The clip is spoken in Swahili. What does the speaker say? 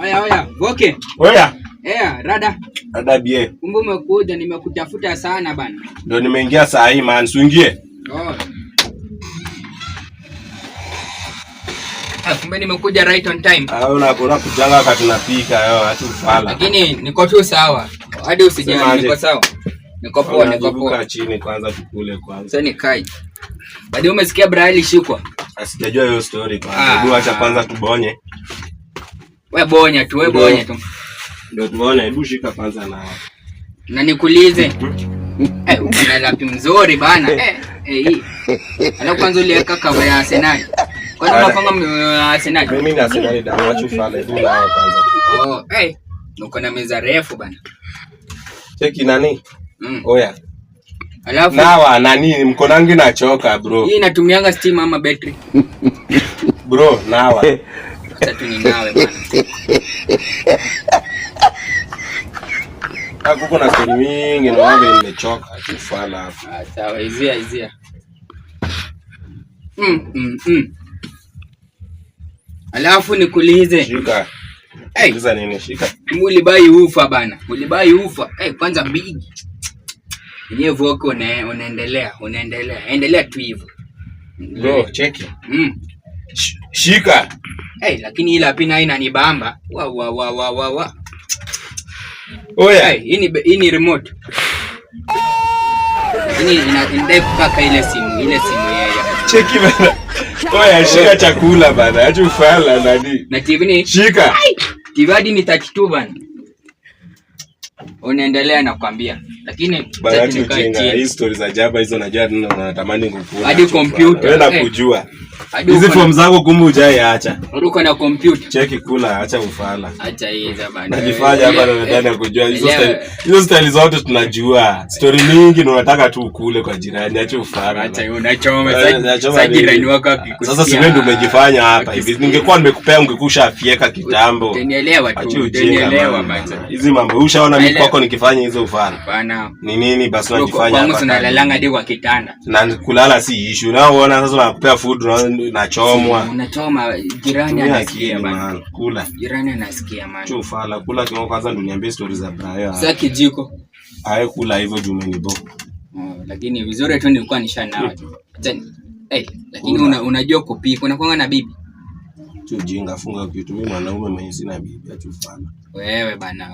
Oya, Voke. Oya. Rada. Rada bie. Kumbe umekuja, nimekutafuta sana bana. Ndio nimeingia saa hii man, usiingie. Kumbe nimekuja right on time. Unakujanga wakati tunapika acha ufala. Lakini niko tu sawa. Hadi usijali niko sawa. Niko poa. Chini kwanza tukule kwanza. Sasa nikai. Baadaye umesikia Braille shikwa. Sijajua hiyo story kwanza. Hebu acha kwanza tubonye. Wewe bonya tu. Ndio tuone, hebu shika kwanza na. Na nikuulize. Una lapi mzuri bana. Hii. Alafu kwanza uliweka cover ya Arsenal. Kwanza unapanga Arsenal. Mimi ni Arsenal damu acha ufala hebu nao kwanza. Uko na meza refu bana. Cheki nani? Oya. Alafu nawa nani mkonangi nachoka bro. Hii inatumianga steam ama battery? Bro, nawa. Acha tu ni nawe bana. Hapo kuna story mingi na wewe nimechoka kufala hapa. Sawa, izia. Alafu nikuulize. Shika. Uliza nini shika? Mulibai ufa bana. Kwanza big. Yenyewe Voke unaendelea. Endelea tu hivyo. Bro, cheki. Shika. Lakini ile hapa inanibamba. Wa. Oya, hii ni remote. Inadai kupaka ile simu yeye. Cheki bana. Oya, shika chakula bana. Acha ufala nani. Na TV ni shika. TV hadi ni 32 bana. Unaendelea nakwambia. Lakini bana hii stories za jaba hizo najua unatamani kukula. Hadi computer. Wewe nakujua. Hizi form zako kumbe hujai acha. Uko na computer. Cheki kula, acha ufala. Acha hizo bana. Najifanya hapa na nadhani kujua hizo style zote tunajua. Story nyingi na unataka tu ukule kwa jirani, acha ufala. Acha unachoma sasa jirani wako akikusikia. Sasa si wewe ndio umejifanya hapa hivi. Ningekuwa nimekupea ungekusha afieka kitambo. Utanielewa tu. Utanielewa bana. Hizi mambo ushaona mimi kwako nikifanya hizo ufala. Bana. Ni nini basi unajifanya hapa? Kwangu tunalalanga hadi kwa kitanda. Na kulala si issue. Unaona sasa unakupea food unachomwa. Unachoma jirani anasikia bana. Kula. Jirani anasikia man. Chufala kula kimo kwanza ndo niambie stories za Brayo. Sasa kijiko. Haye kula hivyo jumeni bo. Lakini vizuri tu nilikuwa nishanawa tu. Lakini unajua kupika. Unakuanga na bibi. Ujinga funga kitu mimi mwanaume mwenye sina bibi achufala. Wewe bana.